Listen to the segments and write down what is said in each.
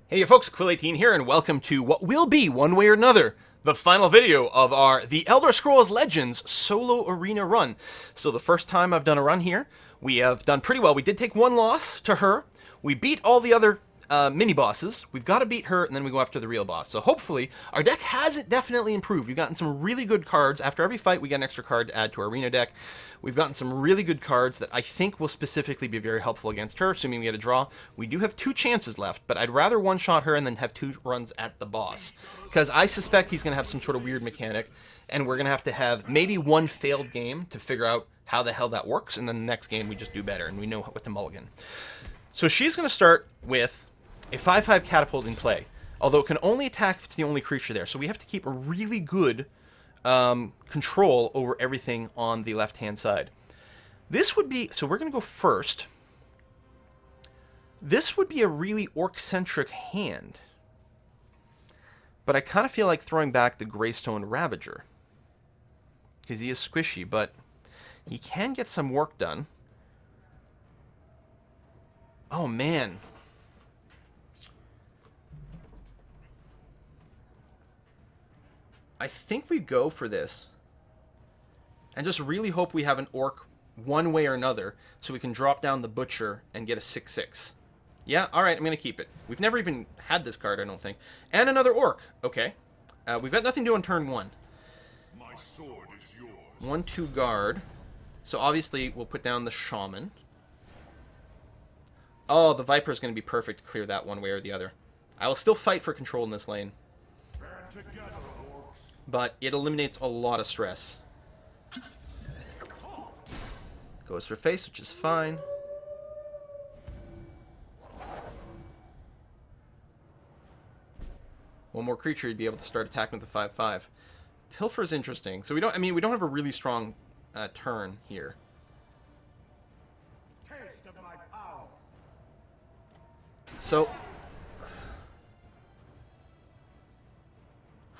Hey folks, Quill18 here, and welcome to what will be, one way or another, the final video of our The Elder Scrolls Legends solo arena run. So the first time I've done a run here, we have done pretty well. We did take one loss to her. We beat all the other mini-bosses. We've got to beat her, and then we go after the real boss. So hopefully, our deck has definitely improved. We've gotten some really good cards. After every fight, we get an extra card to add to our arena deck. We've gotten some really good cards that I think will specifically be very helpful against her, assuming we get a draw. We do have 2 chances left, but I'd rather one-shot her and then have 2 runs at the boss. Because I suspect he's going to have some sort of weird mechanic, and we're going to have maybe one failed game to figure out how the hell that works, and then the next game we just do better, and we know what to mulligan. So she's going to start with a 5/5 catapult in play, although it can only attack if it's the only creature there. So we have to keep a really good control over everything on the left-hand side. This would be, so we're going to go first. This would be a really orc-centric hand, but I kind of feel like throwing back the Greystone Ravager, because he is squishy, but he can get some work done. Oh, man. I think we go for this and just really hope we have an orc one way or another so we can drop down the butcher and get a 6/6. Yeah, alright, I'm going to keep it. We've never even had this card, I don't think. And another orc. Okay. We've got nothing to do on turn 1. My sword is yours. 1/2 guard. So obviously we'll put down the shaman. Oh, the viper is going to be perfect to clear that one way or the other. I will still fight for control in this lane, but it eliminates a lot of stress. Goes for face, which is fine. One more creature, you'd be able to start attacking with the 5/5. Pilfer is interesting. So we don't have a really strong turn here. Taste of my power. So,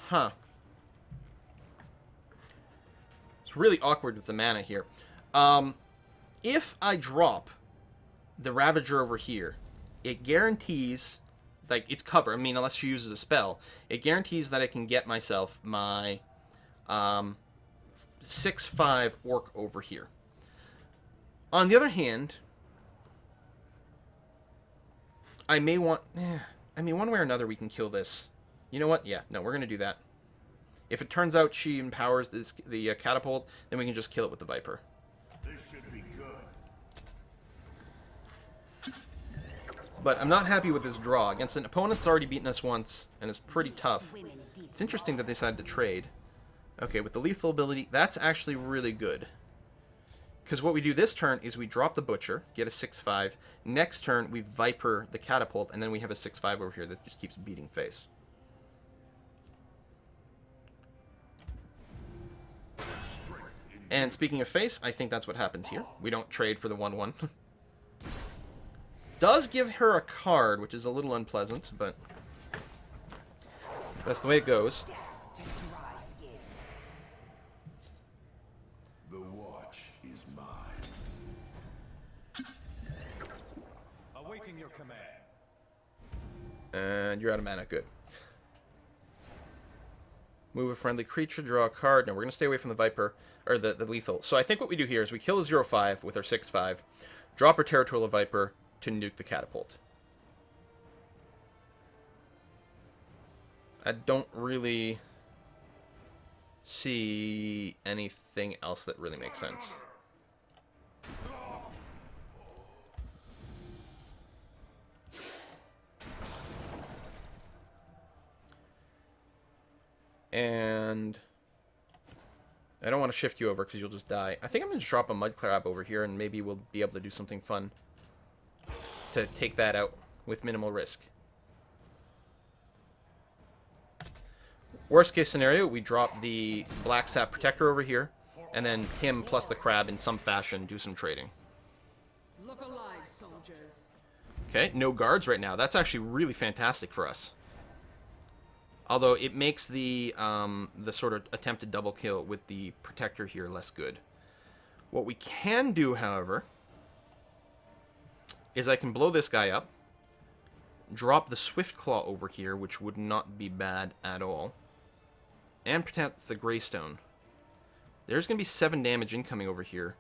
huh. It's really awkward with the mana here. If I drop the Ravager over here, it guarantees, like, it's cover. I mean, unless she uses a spell, it guarantees that I can get myself my 6/5 orc over here. On the other hand, I may want... I mean, one way or another, we can kill this. You know what? Yeah, no, we're going to do that. If it turns out she empowers the catapult, then we can just kill it with the Viper. This should be good. But I'm not happy with this draw. Against an opponent that's already beaten us once, and is pretty tough. It's interesting that they decided to trade. Okay, with the lethal ability, that's actually really good. Because what we do this turn is we drop the Butcher, get a 6/5. Next turn, we Viper the Catapult, and then we have a 6/5 over here that just keeps beating face. And speaking of face, I think that's what happens here. We don't trade for the 1/1. Does give her a card, which is a little unpleasant, but that's the way it goes. The watch is mine. Awaiting your command. And you're out of mana. Good. Move a friendly creature, draw a card. No, we're going to stay away from the Viper, or the lethal. So I think what we do here is we kill a 0/5 with our 6/5, drop our Territorial Viper to nuke the Catapult. I don't really see anything else that really makes sense. And I don't want to shift you over because you'll just die. I think I'm going to just drop a Mud Crab over here, and maybe we'll be able to do something fun to take that out with minimal risk. Worst case scenario, we drop the Black Sap Protector over here, and then him plus the crab in some fashion do some trading. Look alive, soldiers. Okay, no guards right now. That's actually really fantastic for us. Although it makes the sort of attempted double kill with the Protector here less good. What we can do, however, is I can blow this guy up, drop the Swift Claw over here, which would not be bad at all. And protect the Greystone. There's going to be 7 damage incoming over here.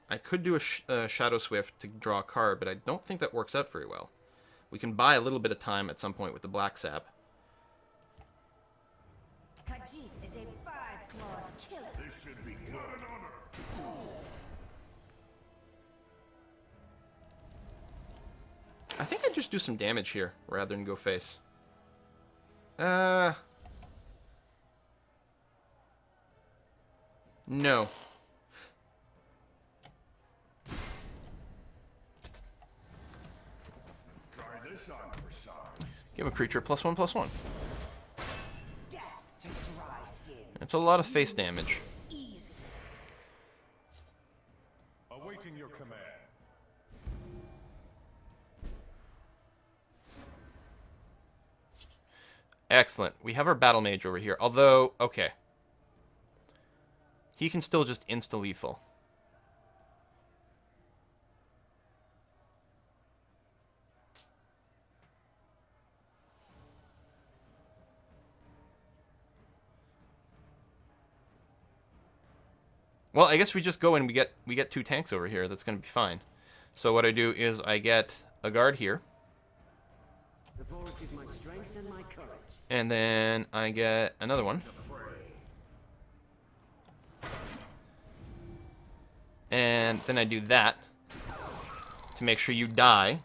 I could do a Shadow Swift to draw a card, but I don't think that works out very well. We can buy a little bit of time at some point with the Black Sap. Khajiit is a 5-clawed killer. This should be good. I think I'd just do some damage here, rather than go face. No. Try this on for size. Give a creature +1/+1. Death to dry skin. It's a lot of face damage. Easy. Awaiting your command. Excellent. We have our Battle Mage over here. Although, okay. He can still just insta-lethal. Well, I guess we just go and we get 2 tanks over here. That's going to be fine. So what I do is I get a guard here. The forest is my strength and my courage. And then I get another one. And then I do that to make sure you die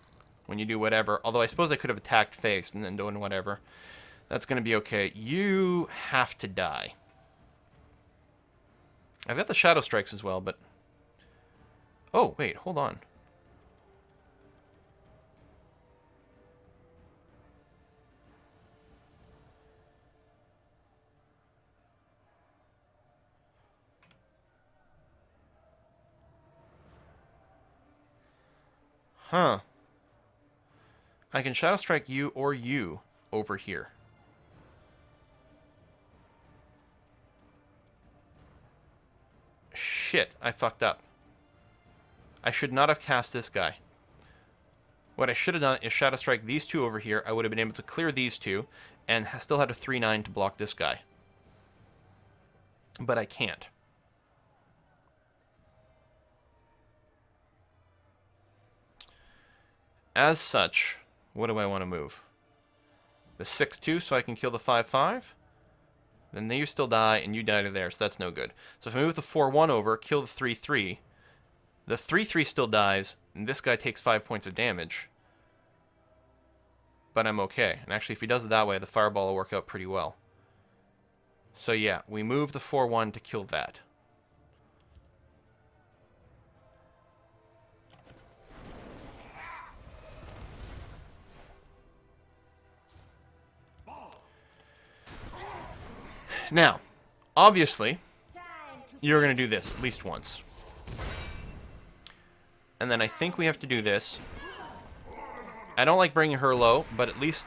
when you do whatever. Although I suppose I could have attacked face and then done whatever. That's going to be okay. You have to die. I've got the Shadow Strikes as well, but... Oh, wait, hold on. Huh. I can Shadow Strike you or you over here. Shit, I fucked up. I should not have cast this guy. What I should have done is Shadow Strike these 2 over here. I would have been able to clear these 2 and still had a 3/9 to block this guy. But I can't. As such, what do I want to move? The 6/2 so I can kill the 5/5? Then you still die, and you die to there, so that's no good. So if I move the 4/1 over, kill the 3/3, the 3/3 still dies, and this guy takes 5 points of damage. But I'm okay. And actually, if he does it that way, the Fireball will work out pretty well. So yeah, we move the 4/1 to kill that. Now, obviously, you're going to do this at least once. And then I think we have to do this. I don't like bringing her low, but at least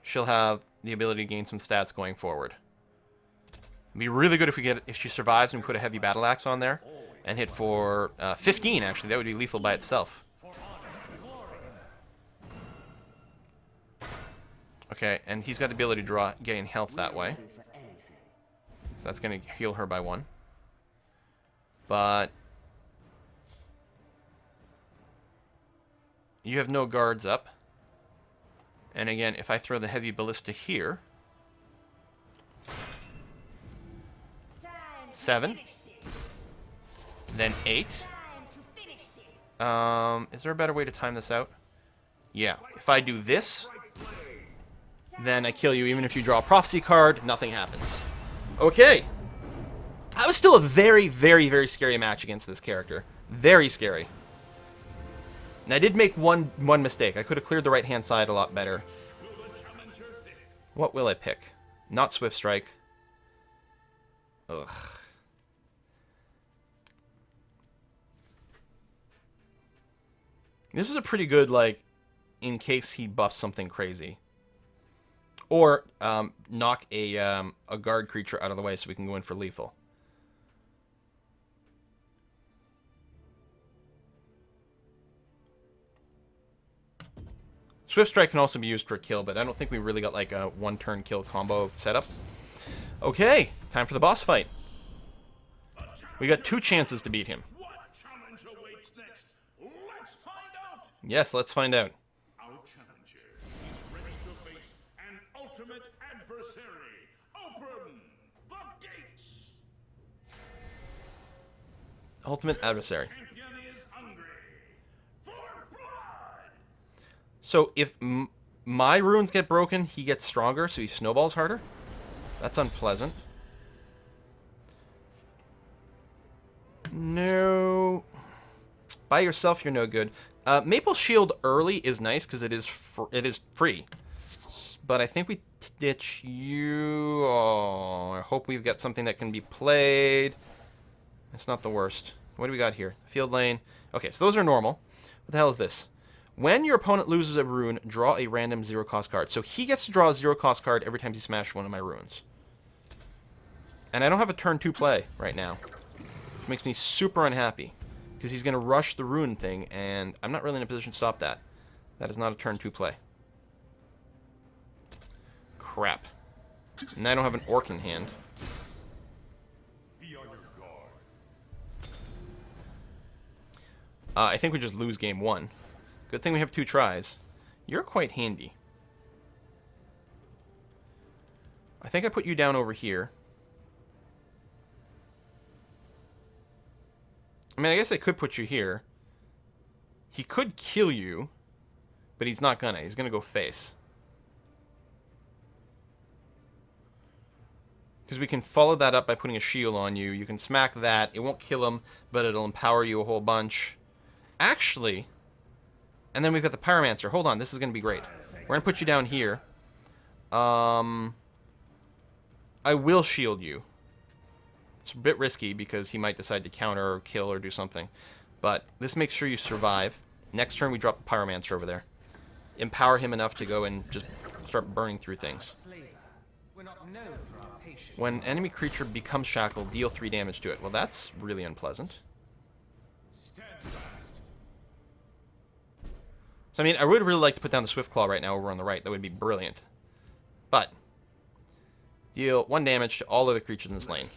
she'll have the ability to gain some stats going forward. It'd be really good if she survives and we put a heavy battle axe on there and hit for 15. Actually, that would be lethal by itself. Okay, and he's got the ability to gain health that way. So that's going to heal her by 1. But you have no guards up. And again, if I throw the heavy ballista here, 7, then 8. Is there a better way to time this out? Yeah, if I do this, then I kill you. Even if you draw a prophecy card, nothing happens. Okay. That was still a very, very, very scary match against this character. Very scary. And I did make one mistake. I could have cleared the right-hand side a lot better. What will I pick? Not Swift Strike. Ugh. This is a pretty good, like, in case he buffs something crazy. Or knock a guard creature out of the way so we can go in for lethal. Swift Strike can also be used for a kill, but I don't think we really got like a one-turn kill combo setup. Okay, time for the boss fight. We got 2 chances to beat him. What challenge awaits next? Let's find out! Yes, let's find out. Our challenger is ready to face an ultimate adversary. Open the gates! Ultimate adversary. Champion is hungry for blood! So if my runes get broken, he gets stronger, so he snowballs harder? That's unpleasant. No. By yourself, you're no good. Maple Shield early is nice because it is free. But I think we ditch you. Oh, I hope we've got something that can be played. It's not the worst. What do we got here? Field lane. Okay, so those are normal. What the hell is this? When your opponent loses a rune, draw a random 0-cost card. So he gets to draw a 0-cost card every time he smashes one of my runes. And I don't have a turn 2 play right now. Which makes me super unhappy. Because he's going to rush the rune thing, and I'm not really in a position to stop that. That is not a turn 2 play. Crap. And I don't have an orc in hand. Be on your guard. I think we just lose game 1. Good thing we have 2 tries. You're quite handy. I think I put you down over here. I mean, I guess I could put you here. He could kill you, but he's not gonna. He's gonna go face. Because we can follow that up by putting a shield on you. You can smack that. It won't kill him, but it'll empower you a whole bunch. Actually, and then we've got the Pyromancer. Hold on, this is gonna be great. We're gonna put you down here. I will shield you. It's a bit risky because he might decide to counter or kill or do something. But this makes sure you survive. Next turn we drop the Pyromancer over there. Empower him enough to go and just start burning through things. We're not known for our patience. When enemy creature becomes shackled, deal 3 damage to it. Well, that's really unpleasant. Steadfast. So, I mean, I would really like to put down the Swift Claw right now over on the right. That would be brilliant. But, deal 1 damage to all other creatures in this lane.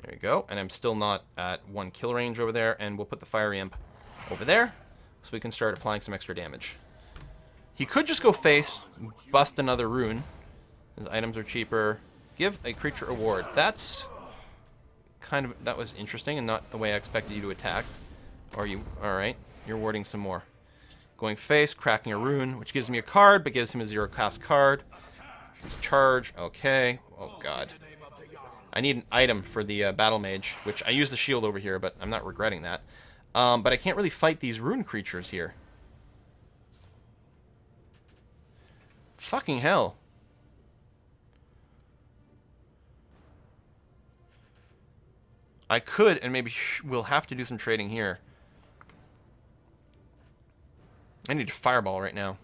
There we go. And I'm still not at 1 kill range over there. And we'll put the Fiery Imp over there so we can start applying some extra damage. He could just go face, bust another rune. His items are cheaper. Give a creature a ward. That's that was interesting and not the way I expected you to attack. Or you, alright, you're warding some more. Going face, cracking a rune, which gives me a card, but gives him a 0-cost card. His charge, okay. Oh god. I need an item for the Battle Mage, which I use the shield over here, but I'm not regretting that. But I can't really fight these rune creatures here. Fucking hell. I could, and maybe we'll have to do some trading here. I need a fireball right now.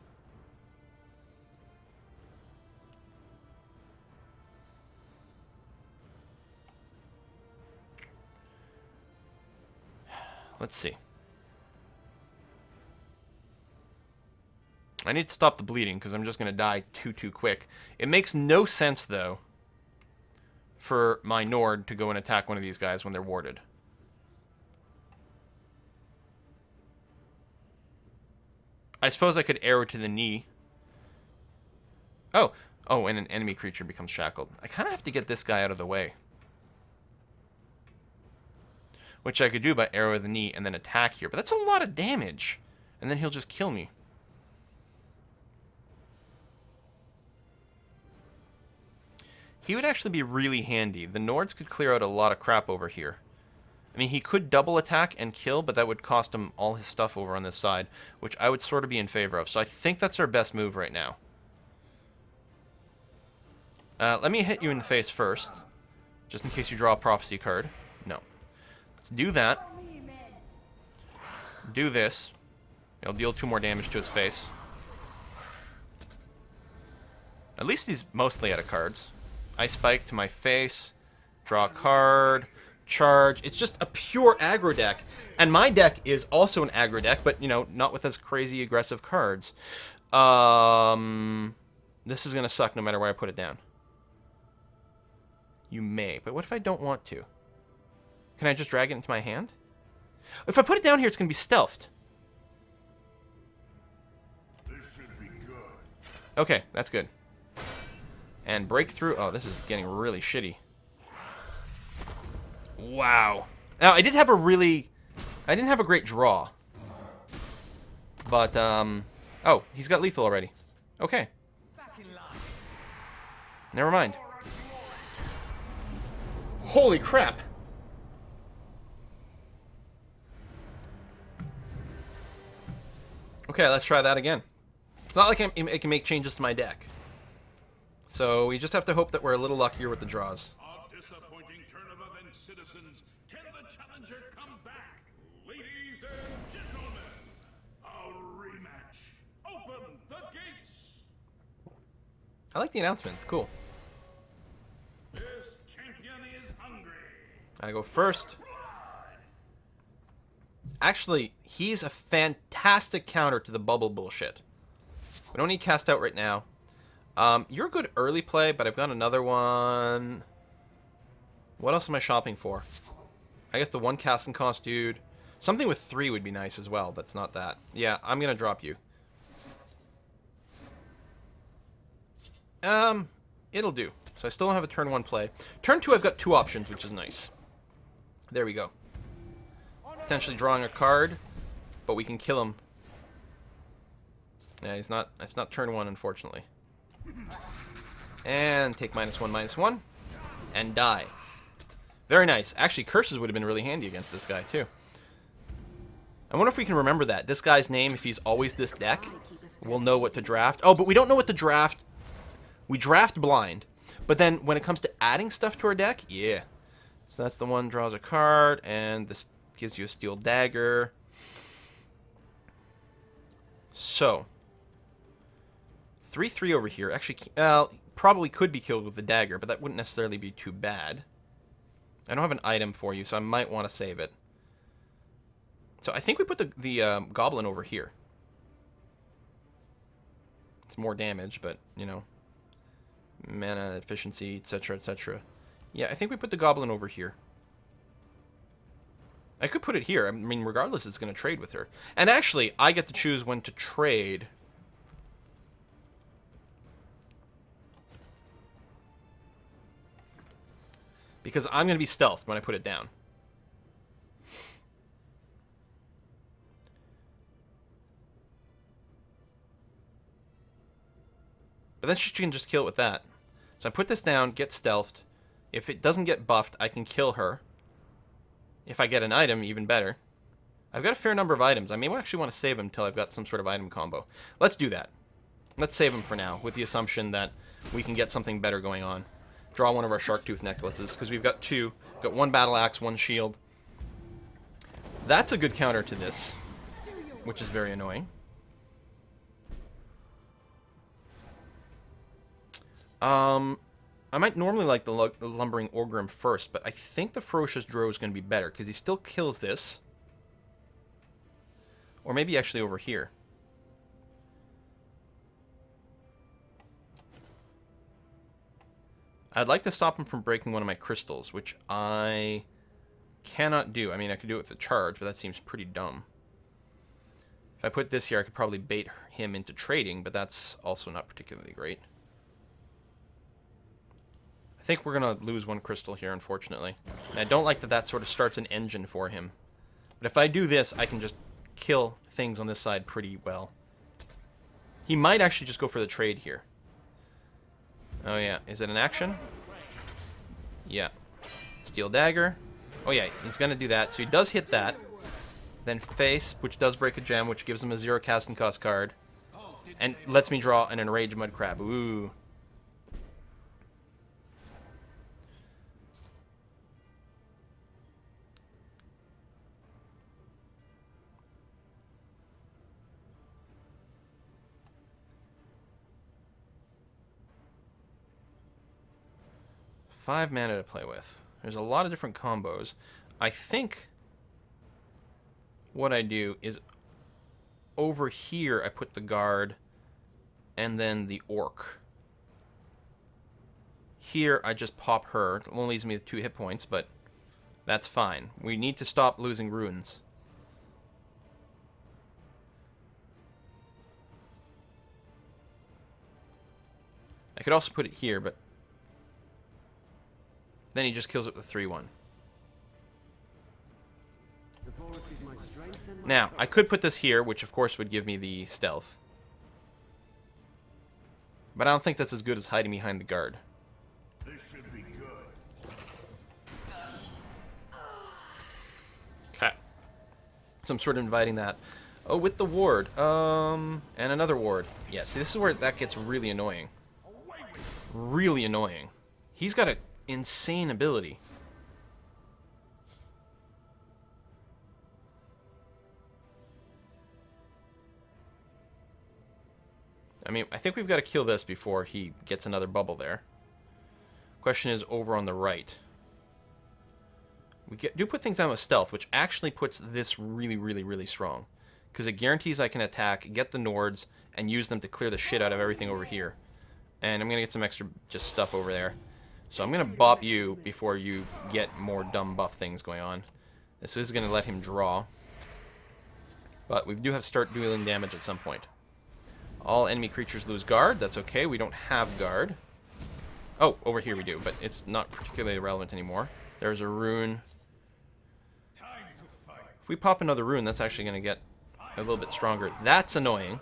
Let's see. I need to stop the bleeding because I'm just going to die too quick. It makes no sense, though, for my Nord to go and attack one of these guys when they're warded. I suppose I could arrow to the knee. Oh, and an enemy creature becomes shackled. I kind of have to get this guy out of the way. Which I could do by arrow to the knee and then attack here. But that's a lot of damage. And then he'll just kill me. He would actually be really handy. The Nords could clear out a lot of crap over here. I mean, he could double attack and kill, but that would cost him all his stuff over on this side, which I would sort of be in favor of. So I think that's our best move right now. Let me hit you in the face first, just in case you draw a prophecy card. No. Let's do that. do this. It'll deal 2 more damage to his face. At least he's mostly out of cards. Ice Spike to my face. Draw a card. Charge. It's just a pure aggro deck. And my deck is also an aggro deck, but, you know, not with as crazy aggressive cards. This is going to suck no matter where I put it down. You may, but what if I don't want to? Can I just drag it into my hand? If I put it down here, it's going to be stealthed. This should be good. Okay, that's good. And breakthrough. Oh, this is getting really shitty. Wow. Now, I didn't have a great draw. But, oh, he's got lethal already. Okay. Never mind. Holy crap. Okay, let's try that again. It's not like I can make changes to my deck. So we just have to hope that we're a little luckier with the draws. A disappointing turn of events, citizens. Can the challenger come back? Ladies and gentlemen, a rematch. Open the gates. I like the announcement. It's cool. This champion is hungry. I go first. Actually, he's a fantastic counter to the bubble bullshit. We don't need cast out right now. You're a good early play, but I've got another one. What else am I shopping for? I guess the 1 casting cost dude. Something with 3 would be nice as well. That's not that. Yeah, I'm going to drop you. It'll do. So I still don't have a turn 1 play. Turn 2, I've got 2 options, which is nice. There we go. Potentially drawing a card, but we can kill him. Yeah, it's not turn 1, unfortunately. And take -1/-1 and die. Very nice. Actually, curses would have been really handy against this guy too. I wonder if we can remember that. This guy's name, if he's always this deck, we'll know what to draft. Oh, but we don't know what to draft. We draft blind. But then when it comes to adding stuff to our deck, yeah. So that's the one, draws a card, and this gives you a steel dagger. So 3/3 over here. Actually, probably could be killed with the dagger, but that wouldn't necessarily be too bad. I don't have an item for you, so I might want to save it. So I think we put the goblin over here. It's more damage, but, you know, mana efficiency, etc., etc. Yeah, I think we put the goblin over here. I could put it here. I mean, regardless, it's going to trade with her. And actually, I get to choose when to trade. Because I'm going to be stealthed when I put it down. But then she can just kill it with that. So I put this down, get stealthed. If it doesn't get buffed, I can kill her. If I get an item, even better. I've got a fair number of items. I may actually want to save them until I've got some sort of item combo. Let's do that. Let's save them for now, with the assumption that we can get something better going on. Draw one of our shark tooth necklaces, because we've got 2. We've got 1 battle axe, 1 shield. That's a good counter to this, which is very annoying. I might normally like the Lumbering Orgrim first, but I think the Ferocious Drow is going to be better, because he still kills this. Or maybe actually over here. I'd like to stop him from breaking one of my crystals, which I cannot do. I mean, I could do it with a charge, but that seems pretty dumb. If I put this here, I could probably bait him into trading, but that's also not particularly great. I think we're going to lose 1 crystal here, unfortunately. And I don't like that that sort of starts an engine for him. But if I do this, I can just kill things on this side pretty well. He might actually just go for the trade here. Oh, yeah. Is it an action? Yeah. Steel dagger. Oh, yeah. He's going to do that. So he does hit that. Then face, which does break a gem, which gives him a 0 casting cost card. And lets me draw an Enraged Mud Crab. Ooh. 5 mana to play with. There's a lot of different combos. I think what I do is over here I put the guard and then the orc. Here I just pop her. It only leaves me with 2 hit points, but that's fine. We need to stop losing runes. I could also put it here, but then he just kills it with a 3-1. The forest is my strength and my Now, I could put this here, which of course would give me the stealth. But I don't think that's as good as hiding behind the guard. This should be good. Okay. So I'm sort of inviting that. Oh, with the ward. And another ward. Yeah, see, this is where that gets really annoying. Really annoying. He's got an insane ability. I mean, I think we've got to kill this before he gets another bubble there. Question is over on the right. We do put things down with stealth, which actually puts this really, really, really strong. Because it guarantees I can attack, get the Nords, and use them to clear the shit out of everything over here. And I'm going to get some extra just stuff over there. So I'm going to bop you before you get more dumb buff things going on. This is going to let him draw. But we do have to start dealing damage at some point. All enemy creatures lose guard. That's okay. We don't have guard. Oh, over here we do, but it's not particularly relevant anymore. There's a rune. If we pop another rune, that's actually going to get a little bit stronger. That's annoying.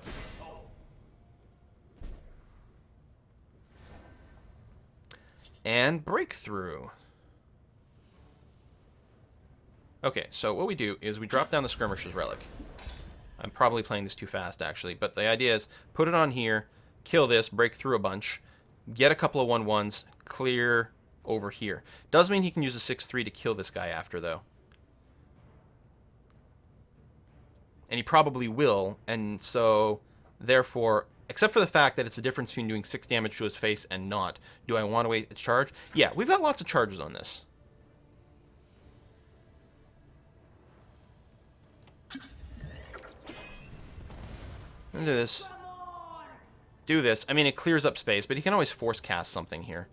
And breakthrough. Okay, so what we do is we drop down the Skirmisher's Relic. I'm probably playing this too fast, actually, but the idea is put it on here, kill this, break through a bunch, get a couple of 1/1s, clear over here. Does mean he can use a 6/3 to kill this guy after, though. And he probably will, and so, therefore, except for the fact that it's a difference between doing 6 damage to his face and not, do I want to wait its charge? Yeah, we've got lots of charges on this. Do this. Do this. I mean, it clears up space, but he can always force cast something here.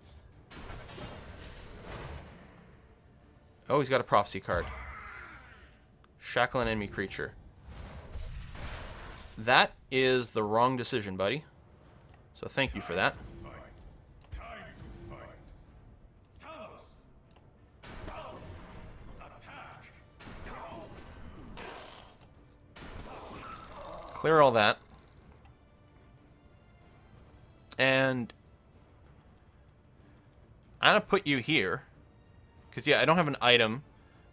Oh, he's got a prophecy card. Shackle an enemy creature. That is the wrong decision, buddy. So thank you for that. Time to fight. Talos. Attack. Clear all that. And I'm going to put you here. Because, yeah, I don't have an item,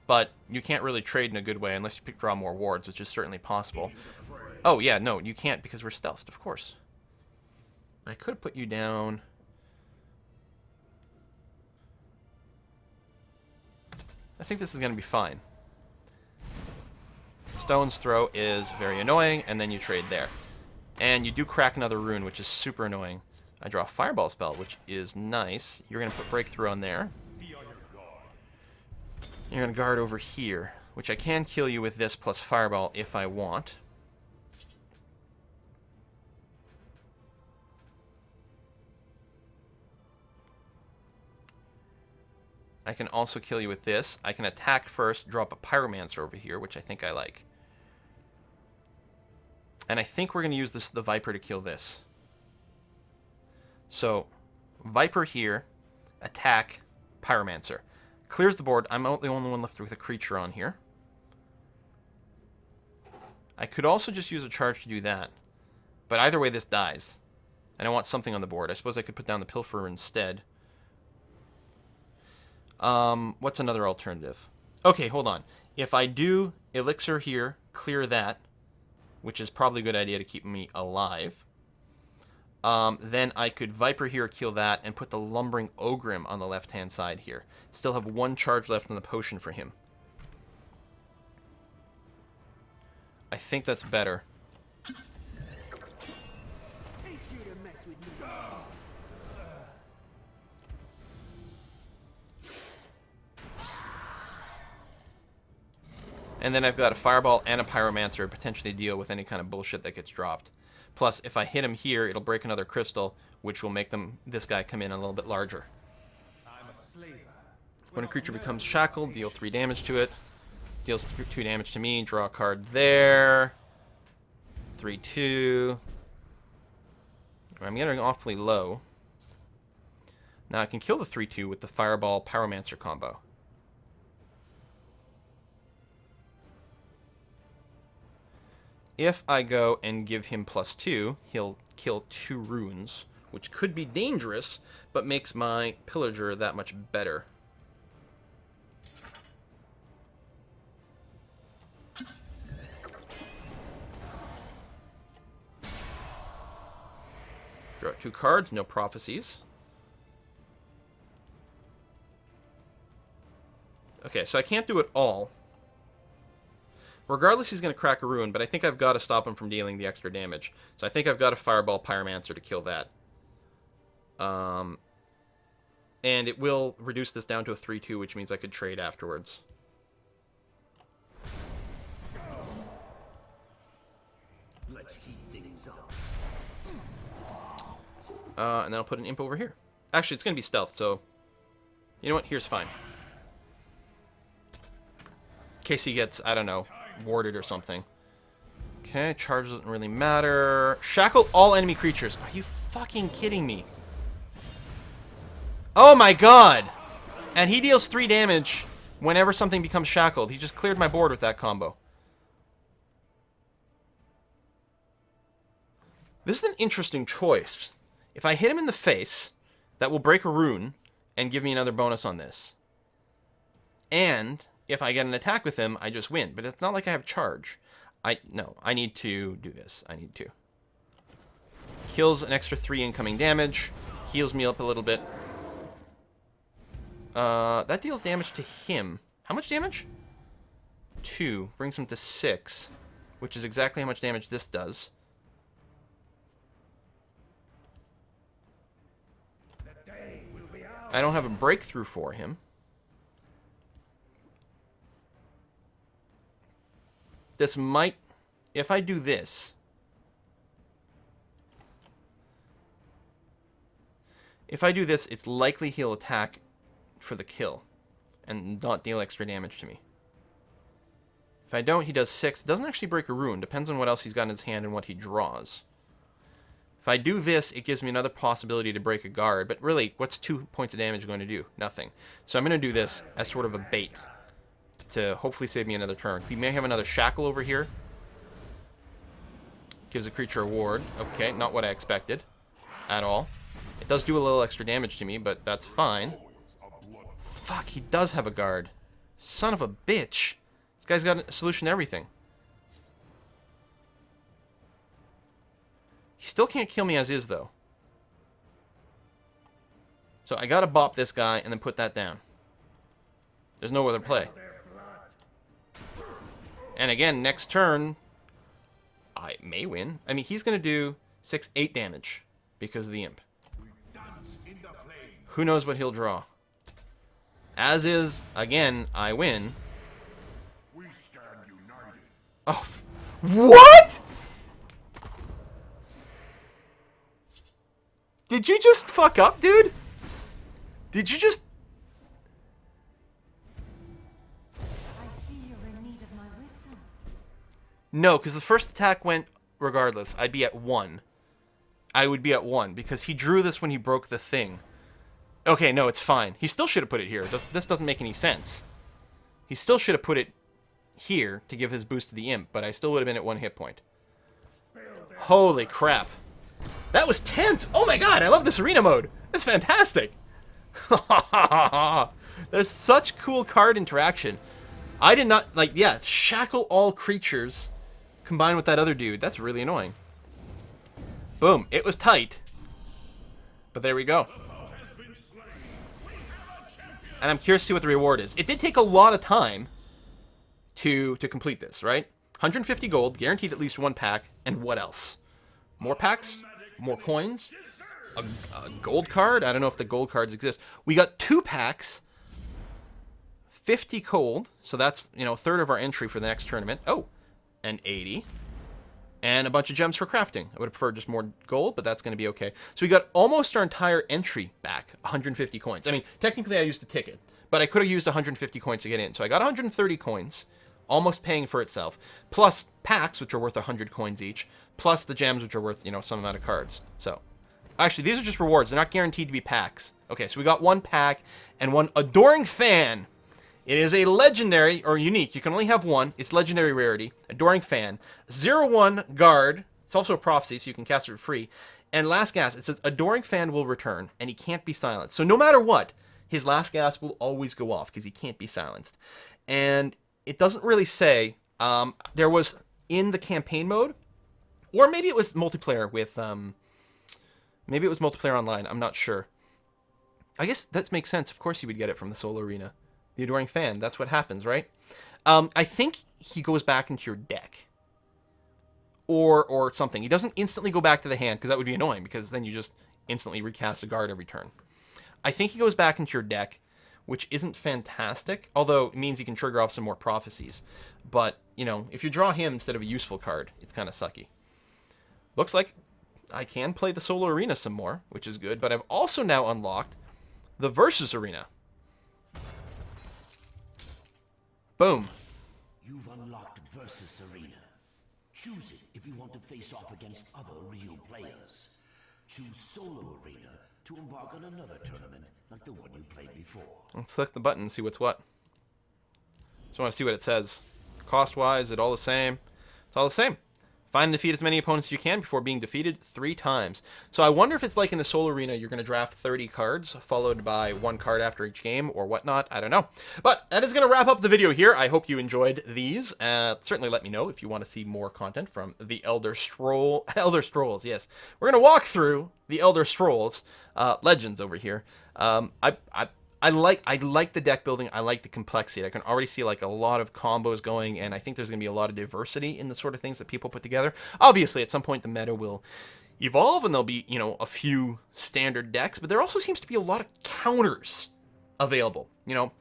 but you can't really trade in a good way unless you draw more wards, which is certainly possible. Oh, yeah, no, you can't because we're stealthed, of course. I could put you down. I think this is going to be fine. Stone's Throw is very annoying, and then you trade there. And you do crack another rune, which is super annoying. I draw a Fireball spell, which is nice. You're going to put Breakthrough on there. You're going to guard over here, which I can kill you with this plus Fireball if I want. I can also kill you with this. I can attack first, drop a Pyromancer over here, which I think I like. And I think we're going to use the Viper to kill this. So, Viper here, attack, Pyromancer. Clears the board. I'm the only one left with a creature on here. I could also just use a charge to do that. But either way, this dies. And I want something on the board. I suppose I could put down the Pilferer instead. What's another alternative? Okay, hold on. If I do Elixir here, clear that, which is probably a good idea to keep me alive, then I could Viper here, kill that, and put the Lumbering Ogrim on the left-hand side here. Still have 1 charge left on the potion for him. I think that's better. Teach you to mess with me. And then I've got a Fireball and a Pyromancer to potentially deal with any kind of bullshit that gets dropped. Plus, if I hit him here, it'll break another crystal, which will make this guy come in a little bit larger. When a creature becomes shackled, deal 3 damage to it. Deals 2 damage to me, draw a card there. 3/2. I'm getting awfully low. Now I can kill the 3/2 with the Fireball Pyromancer combo. If I go and give him +2, he'll kill 2 runes, which could be dangerous, but makes my Pillager that much better. Draw 2 cards, no prophecies. Okay, so I can't do it all. Regardless, he's going to crack a rune, but I think I've got to stop him from dealing the extra damage. So I think I've got a Fireball Pyromancer to kill that. And it will reduce this down to a 3/2, which means I could trade afterwards. Let's heat things up. And then I'll put an imp over here. Actually, it's going to be stealth, so... You know what? Here's fine. In case he gets, I don't know, warded or something. Okay, charge doesn't really matter. Shackle all enemy creatures. Are you fucking kidding me? Oh my god! And he deals 3 damage whenever something becomes shackled. He just cleared my board with that combo. This is an interesting choice. If I hit him in the face, that will break a rune and give me another bonus on this. And if I get an attack with him, I just win. But it's not like I have charge. No, I need to do this. I need to. Kills an extra 3 incoming damage. Heals me up a little bit. That deals damage to him. How much damage? 2. Brings him to 6. Which is exactly how much damage this does. I don't have a breakthrough for him. This might... If I do this... If I do this, it's likely he'll attack for the kill. And not deal extra damage to me. If I don't, he does 6. Doesn't actually break a rune. Depends on what else he's got in his hand and what he draws. If I do this, it gives me another possibility to break a guard. But really, what's 2 points of damage going to do? Nothing. So I'm going to do this as sort of a bait. To hopefully save me another turn. He may have another shackle over here. Gives a creature a ward. Okay, not what I expected. At all. It does do a little extra damage to me, but that's fine. Fuck, he does have a guard. Son of a bitch. This guy's got a solution to everything. He still can't kill me as is, though. So I gotta bop this guy and then put that down. There's no other play. And again, next turn, I may win. I mean, he's gonna do 8 damage because of the imp. Who knows what he'll draw? As is, again, I win. We stand united. Oh, what? Did you just fuck up, dude? Did you just... I see you're in need of my wisdom. No, because the first attack went regardless. I'd be at 1. I would be at 1 because he drew this when he broke the thing. Okay, no, it's fine. He still should have put it here. This doesn't make any sense. He still should have put it here to give his boost to the imp, but I still would have been at 1 hit point. Holy crap. That was tense! Oh my god, I love this arena mode! That's fantastic! There's such cool card interaction. I did not, like, yeah, shackle all creatures combined with that other dude. That's really annoying. Boom. It was tight. But there we go. And I'm curious to see what the reward is. It did take a lot of time to complete this, right? 150 gold, guaranteed at least 1 pack, and what else? More packs? More coins? A gold card? I don't know if the gold cards exist. We got 2 packs, 50 gold, so that's, you know, a third of our entry for the next tournament. Oh, and 80. And a bunch of gems for crafting. I would have preferred just more gold, but that's going to be okay. So we got almost our entire entry back, 150 coins. I mean, technically I used a ticket, but I could have used 150 coins to get in. So I got 130 coins, almost paying for itself, plus packs, which are worth 100 coins each, plus the gems, which are worth, you know, some amount of cards. So, actually, these are just rewards. They're not guaranteed to be packs. Okay, so we got one pack and one Adoring Fan. It is a legendary, or unique. You can only have one. It's legendary rarity. Adoring Fan. 0/1 guard. It's also a prophecy, so you can cast it for free. And last gas, it says Adoring Fan will return, and he can't be silenced. So no matter what, his last gas will always go off, because he can't be silenced. And it doesn't really say. There was, in the campaign mode, or maybe it was multiplayer with, maybe it was multiplayer online. I'm not sure. I guess that makes sense. Of course you would get it from the solo arena. The Adoring Fan, that's what happens, right? I think he goes back into your deck. Or something. He doesn't instantly go back to the hand, because that would be annoying, because then you just instantly recast a guard every turn. I think he goes back into your deck, which isn't fantastic, although it means you can trigger off some more prophecies. But, you know, if you draw him instead of a useful card, it's kind of sucky. Looks like I can play the solo arena some more, which is good, but I've also now unlocked the Versus Arena. Boom. You've unlocked Versus Arena. Choose it if you want to face off against other real players. Choose Solo Arena to embark on another tournament like the one you played before. Let's click the button and see what's what. Just want to see what it says. Cost-wise, is it all the same? It's all the same. Find and defeat as many opponents as you can before being defeated 3 times. So I wonder if it's like in the Solo Arena, you're going to draft 30 cards, followed by 1 card after each game, or whatnot. I don't know. But that is going to wrap up the video here. I hope you enjoyed these. Certainly let me know if you want to see more content from the Elder Scrolls, yes. We're going to walk through the Elder Scrolls Legends over here. I like the deck building. I like the complexity. I can already see like a lot of combos going, and I think there's going to be a lot of diversity in the sort of things that people put together. Obviously, at some point, the meta will evolve, and there'll be, you know, a few standard decks, but there also seems to be a lot of counters available. You know,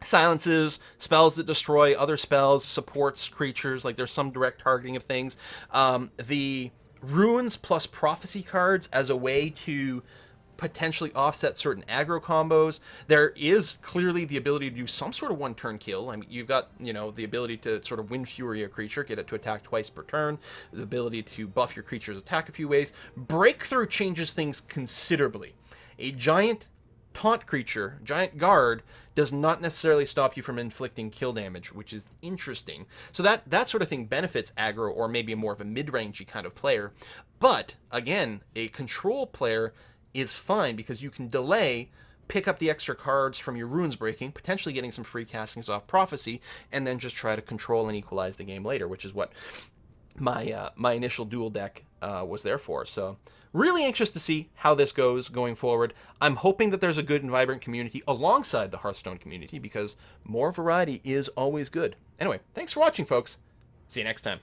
silences, spells that destroy other spells, supports creatures. Like there's some direct targeting of things. The runes plus prophecy cards as a way to potentially offset certain aggro combos. There is clearly the ability to do some sort of one-turn kill. I mean, you've got, you know, the ability to sort of Wind Fury a creature, get it to attack twice per turn, the ability to buff your creature's attack a few ways. Breakthrough changes things considerably. A giant taunt creature, giant guard, does not necessarily stop you from inflicting kill damage, which is interesting. So that sort of thing benefits aggro, or maybe more of a mid-rangey kind of player. But, again, a control player is fine because you can delay, pick up the extra cards from your runes breaking, potentially getting some free castings off prophecy, and then just try to control and equalize the game later, which is what my initial dual deck was there for. So really anxious to see how this goes going forward. I'm hoping that there's a good and vibrant community alongside the Hearthstone community, because more variety is always good. Anyway, thanks for watching, folks. See you next time.